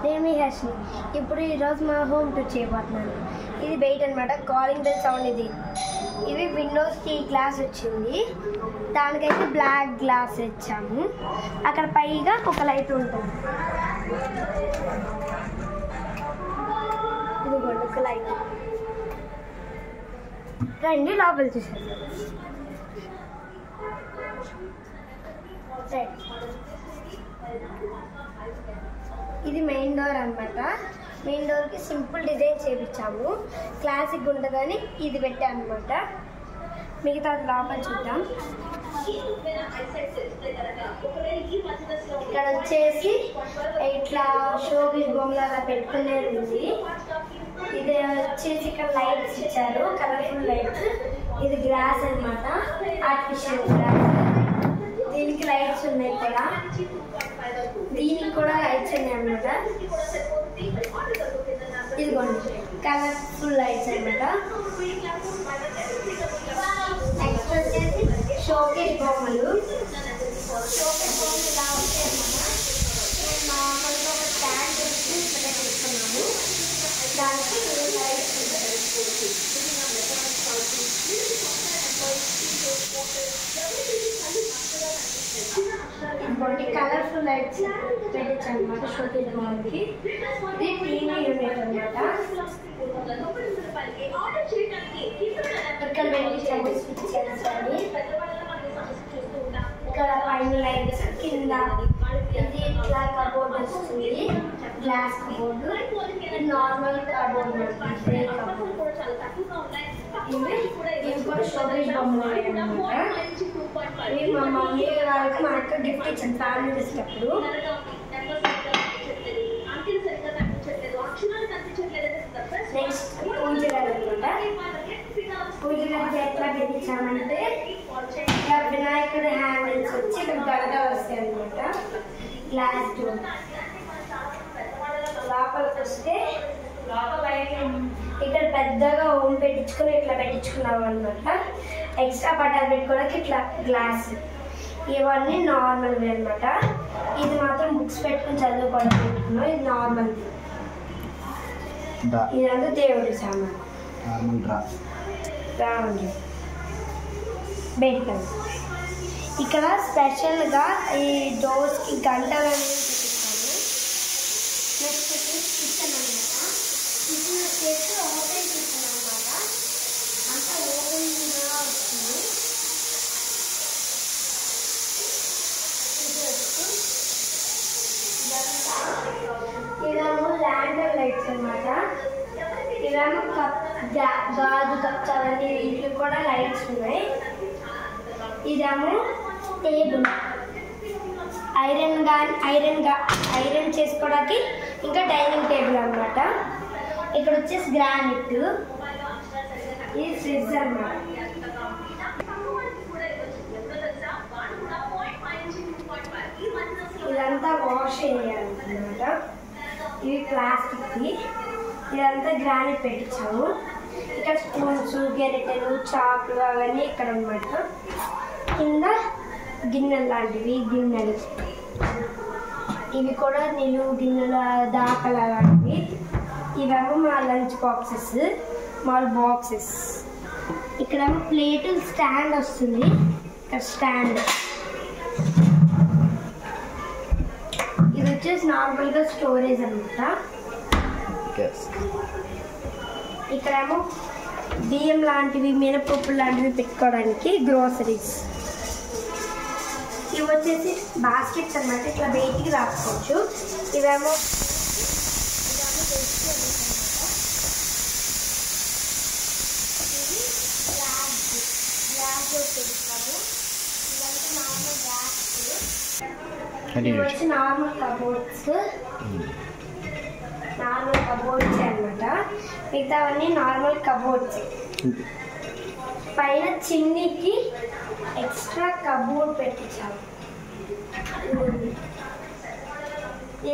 నేను మీ హర్షిని. ఇప్పుడు ఈరోజు మా హోమ్ టూర్ చేయబోతున్నాను. ఇది బయట అనమాట, కాలింగ్ బెల్ సౌండ్. ఇవి విండోస్కి గ్లాస్ వచ్చింది, దానికైతే బ్లాక్ గ్లాస్ ఇచ్చాము. అక్కడ పైగా ఒక లైట్ ఉంటుంది, ఇదిగోండి ఒక లైట్. రండి లోపల చూసారు. ఇది మెయిన్ డోర్ అనమాట. మెయిన్ డోర్కి సింపుల్ డిజైన్ చేయించాము, క్లాసిక్ ఉంటుందని ఇది పెట్టాము అనమాట. మిగతా లోపల చూద్దాం. ఇక్కడ వచ్చేసి ఇట్లా షోపీస్ బొమ్మలు అలా పెట్టుకునేది ఉంది. ఇది వచ్చేసి ఇక్కడ లైట్స్ ఇచ్చారు, కలర్ఫుల్ లైట్స్. ఇది గ్లాస్ అనమాట, ఆర్టిఫిషియల్ గ్లాస్. దీనికి లైట్స్ ఉన్నాయి కూడా, దీనికి కూడా లైట్స్ ఉన్నాయి అనమాట. ఇదిగోండి కలర్ఫుల్ లైట్స్ అనమాట. నెక్స్ట్ వచ్చేసి షోకేస్ బొమ్మలు. షోకేస్ బొమ్మలు ఇలా ఉంటాయి అనమాట. నేను నార్మల్గా ఒక స్టాండ్ వచ్చి ఇక్కడ పెట్టుకున్నాము, దానికి లైట్స్ ఉంటాయి. ఇదిగోండి కలర్ఫుల్ లైట్స్ పెట్టచ్చు అనమాట షోకేస్ బొమ్మలకి. ఇది టీవీ యూనిట్ అనమాట. ఇక్కడ పెట్టించాము స్విచ్ అని. ఇక్కడ పైన లైట్స్, కింద ఇది ఇట్లా కబోర్డ్ వస్తుంది, గ్లాస్ కబోర్డు. ఇది నార్మల్ కబోర్డ్, గ్రే కబోర్డ్. ఇవి కూడా షోకేస్ బొమ్మలు అనమాట. ఇవి మా మమ్మీ వాళ్ళకి మా అక్క గిఫ్ట్ ఇచ్చాను ఫ్యామిలీ చేసేటప్పుడు. నెక్స్ట్ పూజ గారు అనమాట. పూజ గారికి ఎట్లా పెట్టించామంటే ఇలా వినాయకుడి హ్యాండిల్స్ వచ్చి ఇక్కడ గడగా వస్తాయి అనమాట. Glass door. లోపలికి వస్తే ఇక్కడ పెద్దగా ఓన్ పెట్టించుకొని ఇట్లా పెట్టించుకున్నాం అనమాట. ఎక్స్ట్రా పట్టాలు పెట్టుకోవడానికి ఇట్లా గ్లాస్. ఇవన్నీ నార్మల్వి అనమాట. ఇది మాత్రం బుక్స్ పెట్టుకుని చదువుకోవడానికి పెట్టుకున్నాం. ఇది నార్మల్. ఇదంతా దేవుడి సామాన్. బెడ్. ఇక్కడ స్పెషల్గా ఈ డోర్స్కి గంటలు అనేవి పెట్టిస్తాము. నెక్స్ట్ వచ్చేసి కిచెన్ అనమాట. కిచెన్ వచ్చేసి ఓపెన్ కిచెన్ అనమాట. అంతా ఓపెన్గా వస్తుంది. ఇదేమో ల్యాండర్ లైట్స్ అనమాట. ఇదేమో గాజు కప్స్ అవన్నీ, వీటికి కూడా లైట్స్ ఉన్నాయి. ఇదేమో టేబుల్, ఐరన్ చేసుకోవడానికి ఇంకా డైనింగ్ టేబుల్ అనమాట. ఇక్కడ వచ్చేసి గ్రానైట్. ఇది ఫ్రిడ్జ్ అనమాట. ఇదంతా వాష్ చేయాలన్నమాట. ఇవి ప్లాస్టిక్వి. ఇదంతా గ్రానైట్ పెట్టించాము. ఇక్కడ స్పూన్స్, గెరిటెలు, చాకులు అవన్నీ ఇక్కడ అనమాట. కింద గిన్నెలు లాంటివి, గిన్నెలు. ఇవి కూడా నిలువు గిన్నెల దాకలు లాంటివి. ఇవేమో మా లంచ్ బాక్సెస్, స్మాల్ బాక్సెస్. ఇక్కడేమో ప్లేట్ స్టాండ్ వస్తుంది. ఇక్కడ స్టాండ్. ఇది వచ్చేసి నార్మల్గా స్టోరేజ్ అనమాట. ఇక్కడేమో బియ్యం లాంటివి, మినపప్పు లాంటివి పెట్టుకోవడానికి గ్రోసరీస్. ఇవి వచ్చేసి బాస్కెట్స్ అనమాట, ఇట్లా బయటికి రాసుకోవచ్చు. ఇవేమో ఇవి వచ్చి నార్మల్ కబోర్డ్స్ అనమాట. మిగతావన్నీ నార్మల్ కబోర్డ్స్. పైన చిమ్నీకి ఎక్స్ట్రా కబోర్డ్ పెట్టించాము.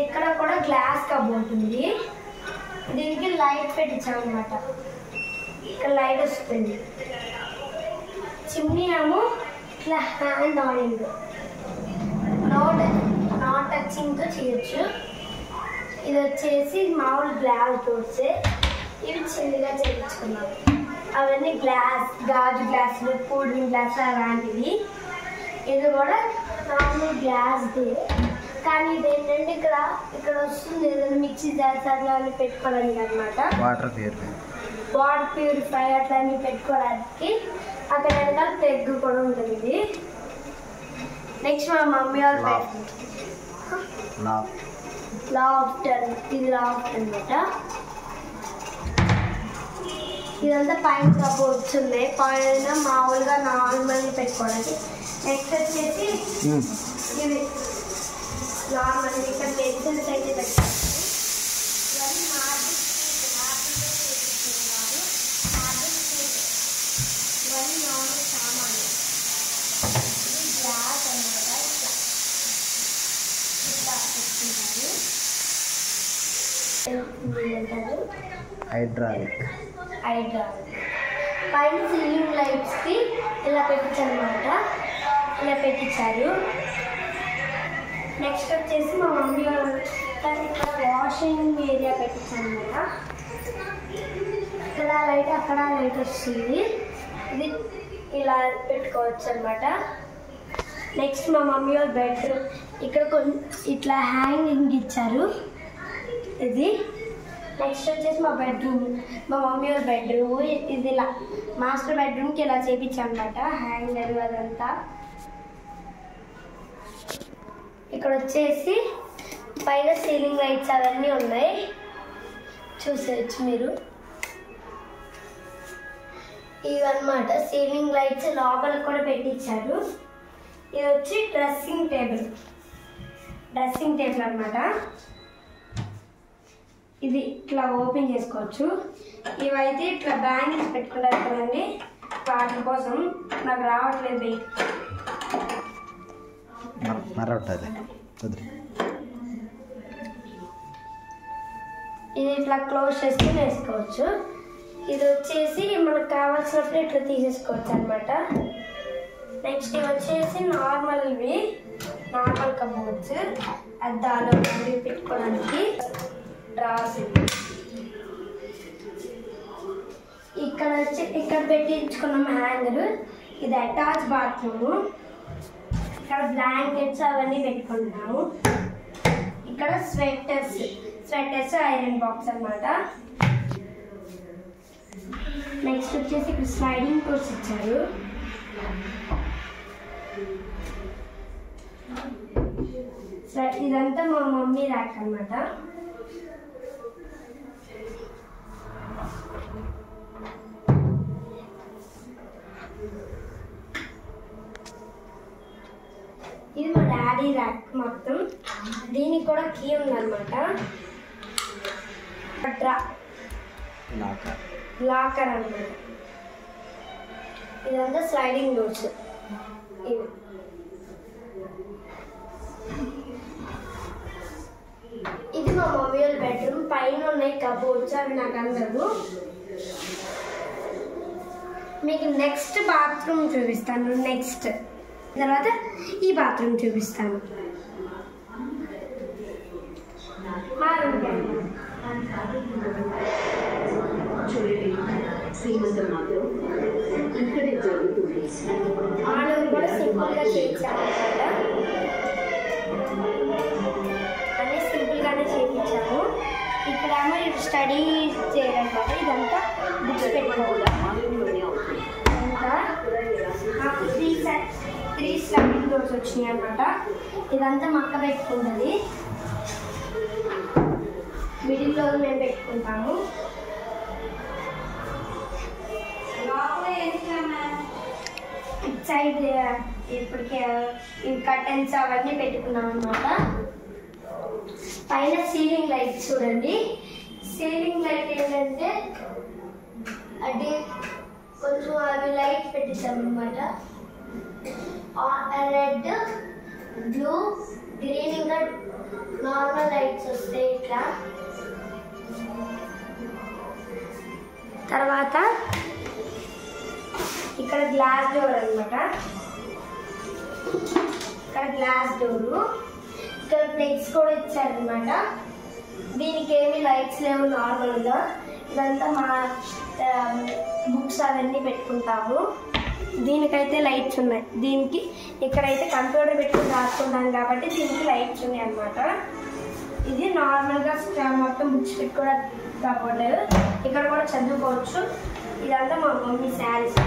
ఇక్కడ కూడా గ్లాస్ కబోర్డ్ ఉంది. దీనికి లైట్ పెట్టించాము అనమాట. ఇక్కడ లైట్ వస్తుంది. చిమ్నీ ఏమో ఇట్లా హ్యాండ్ ఆయిల్, నాట్ టచింగ్తో చేయొచ్చు. ఇది వచ్చేసి మామూలు గ్లాస్ డోర్స్. ఇవి చిన్నగా చేయించుకున్నాము. అవన్నీ గాజు గ్లాసులు, కూల్ డ్రింక్ గ్లాసులు అలాంటివి. ఇది కూడా నార్మల్ గ్లాస్ది. కానీ ఇది ఏంటంటే ఇక్కడ వస్తుంది ఏదైనా మిక్సీ జార్స్ అట్లా అన్ని పెట్టుకోవడానికి అనమాట. వాటర్ ప్యూరిఫై అట్లా అన్ని పెట్టుకోవడానికి. అక్కడ వెనకాల ప్లగ్ కూడా ఉంటుంది. ఇది నెక్స్ట్ మా మమ్మీ వాళ్ళ లాఫ్ట్. ఇది లాఫ్ట్ అనమాట. ఇదంతా పైన కబోర్డ్స్ ఉన్నాయి. పైన మామూలుగా నార్మల్ పెట్టుకోవడానికి. నెక్స్ట్ వచ్చేసి ఇది నార్మల్ ఇక్కడ పెన్సిల్స్ అయితే పెట్టారు. ఇవన్నీ ఇవన్నీ నార్మల్ సామాన్లు. ఇది గ్లాస్ అన్నమాట. ఇట్లా పెట్టుకుంటారు. హైడ్రాలిక్. పైన సీలింగ్ లైట్స్కి ఇలా పెట్టించనమాట. ఇలా పెట్టించారు. నెక్స్ట్ వచ్చేసి మా మమ్మీ ఇక్కడ వాషింగ్ ఏరియా పెట్టించానమాట. ఇక్కడ లైట్ అక్కడ లైట్ వస్తుంది. ఇది ఇలా పెట్టుకోవచ్చు అనమాట. నెక్స్ట్ మా మమ్మీ వాళ్ళ బెడ్రూమ్. ఇక్కడ ఇట్లా హ్యాంగింగ్ ఇచ్చారు. ఇది నెక్స్ట్ వచ్చేసి మా మమ్మీ వాళ్ళ బెడ్రూమ్. ఇది ఇలా మాస్టర్ బెడ్రూమ్కి ఇలా చేయించాను అనమాట. హ్యాంగర్ అదంతా. ఇక్కడ వచ్చేసి పైన సీలింగ్ లైట్స్ అవన్నీ ఉన్నాయి, చూసేయచ్చు మీరు. ఇవన్నమాట సీలింగ్ లైట్స్. లోపల కూడా పెట్టించారు. ఇది వచ్చి డ్రెస్సింగ్ టేబుల్ అన్నమాట. ఇది ఇట్లా ఓపెన్ చేసుకోవచ్చు. ఇవైతే ఇట్లా బ్యాంగిల్స్ పెట్టుకుంటారు కదండి, వాటి కోసం. నాకు రావట్లేదు. ఇది ఇట్లా క్లోజ్ చేసుకుని వేసుకోవచ్చు. ఇది వచ్చేసి మనకు కావాల్సినప్పుడు ఇట్లా తీసేసుకోవచ్చు అనమాట. నెక్స్ట్ ఇవి వచ్చేసి నార్మల్ కబోర్డ్స్. అద్దాలు పెట్టుకోవడానికి. డ్రాస్. ఇక్కడ పెట్టించుకున్నాం హ్యాంగర్. ఇది అటాచ్ బాత్రూమ్. ఇక్కడ బ్లాంకెట్స్ అవన్నీ పెట్టుకుంటున్నాము. ఇక్కడ స్వెటర్స్ ఐరన్ బాక్స్ అన్నమాట. నెక్స్ట్ వచ్చేసి ఇక్కడ స్లైడింగ్ డోర్స్ ఇచ్చారు. ఇదంతా మా మమ్మీ ర్యాక్ అన్నమాట. ఇది మా డాడీ ర్యాక్ మొత్తం. దీనికి కూడా కీ ఉందన్నమాట. లాకర్ అన్నమాట. ఇదంతా స్లైడింగ్ డోర్స్. ఇది మా మమ్మీ వాళ్ళ బెడ్రూమ్. పైన ఉన్నాయి కబోర్డ్స్, అవి నాకు అందరు. మీకు నెక్స్ట్ బాత్రూమ్ చూపిస్తాను. నెక్స్ట్ తర్వాత ఈ బాత్రూమ్ చూపిస్తాను. కూడా సింపుల్గా చేయించాము అనమాట. అన్నీ సింపుల్గానే చేయించాము. ఇక్కడ స్టడీ చేయడం వల్ల ఇదంతా బుక్స్ పెట్టుకోవాలి. మాకు 3 స్లైడింగ్ డోర్స్ వచ్చినాయి అన్నమాట. ఇదంతా మక్క పెట్టుకుంటుంది. మిడిల్లో మేము పెట్టుకుంటాము. ఇట్ సైడ్ ఇప్పటికే కర్టెన్స్ అవన్నీ పెట్టుకున్నాం అన్నమాట. పైన సీలింగ్ లైట్ చూడండి. సీలింగ్ లైట్ ఏంటంటే అది కొంచెం అవి లైట్ పెట్టించాము అనమాట. రెడ్, బ్లూ, గ్రీన్, ఇంకా నార్మల్ లైట్స్ వస్తాయి ఇట్లా. తర్వాత ఇక్కడ గ్లాస్ డోర్ అనమాట. ఇక్కడ గ్లాస్ డోరు. ఇక్కడ ప్లేట్స్ కూడా ఇచ్చారనమాట. దీనికి ఏమి లైట్స్ లేవు నార్మల్గా. ఇదంతా మా బుక్స్ అవన్నీ పెట్టుకుంటాము. దీనికైతే లైట్స్ ఉన్నాయి. దీనికి ఇక్కడైతే కంప్యూటర్ పెట్టుకుని రాసుకుంటాను కాబట్టి దీనికి లైట్స్ ఉన్నాయి అన్నమాట. ఇది నార్మల్గా మొత్తం బుక్స్ పెట్టుకోవడం కాకపోలేదు, ఇక్కడ కూడా చదువుకోవచ్చు. ఇదంతా మా మమ్మీ శారీస్.